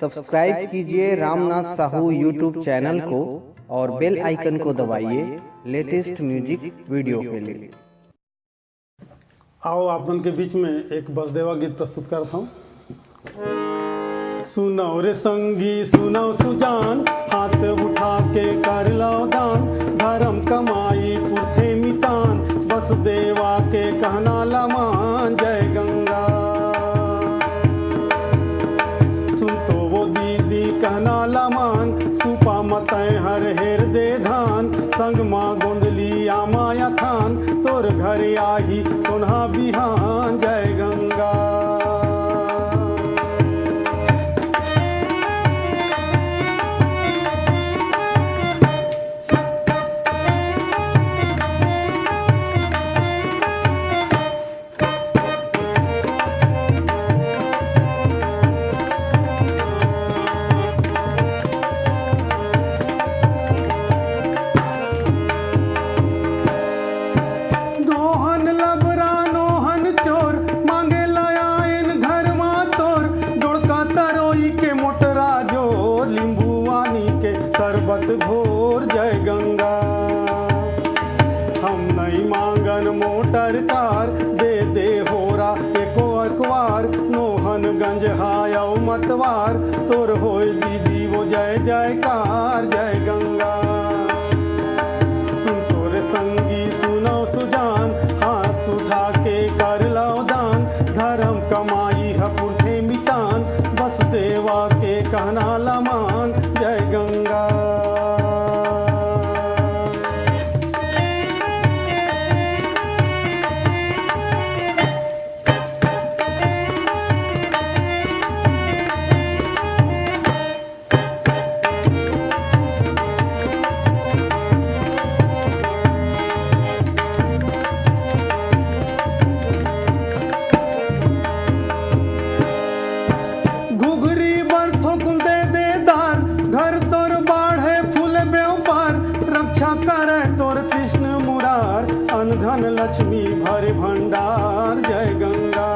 Subscribe कीजिए Ramnath Sahu YouTube channel को और बेल आइकन को दबाइए लेटेस्ट म्यूजिक वीडियो के लिए। आओ आप दोनों के बीच में एक बसदेवा गीत प्रस्तुत करता हूँ। सुनो रे संगी सुनो सुजान, हाथ उठा के कर लो दान, धर्म कमाई पुरथे मितान, बसदेवा के कहना लमान जय गंगा। सुन तो वो दीदी कहना लमान, सुपा मतय हर हेर दे धान, संग माँ गोंदली आमाया थान, तोर घर आही सोना बिहान जय गंगा। शरबत घोर जय गंगा। हम नहीं मांगन मोटर कार, दे दे होरा एको अखबार, नोहन गंज हायो मतवार, तोर होय दीदी वो जय जयकार जय गंगा। सुन तोरे संगी सुनो सुजान, हाथ उठा के कर लो दान, धर्म कमाई है पुरथे मितान, बसदेवा के कहना लमान जय गंगा। तोर कृष्ण मुरार, अनधन लक्ष्मी भरे भंडार जय गंगा।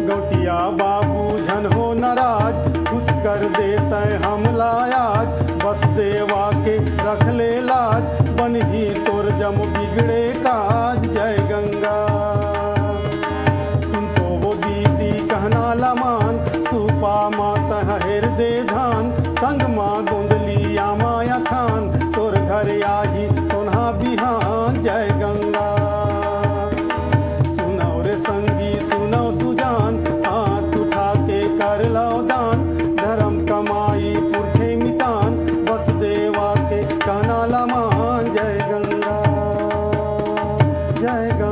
गौटिया बाबू झन हो नाराज, खुश कर देते हमला आज, बसदेवा के रख ले लाज, बनही तोर जम बिगड़े काज जय गंगा। सुन तो वो दीदी कहना लमान, सुपा माता हेर दे धान, संग माँ गोंदली आमाया थान, तोर घर आही सोना बिहान जय गंगा। सुनो रे संगी सुनो सुजान, हाथ उठा के कर लो दान, धर्म कमाई पुरथे मितान, बसदेवा के कहना लमान जय गंगा जय गंगा।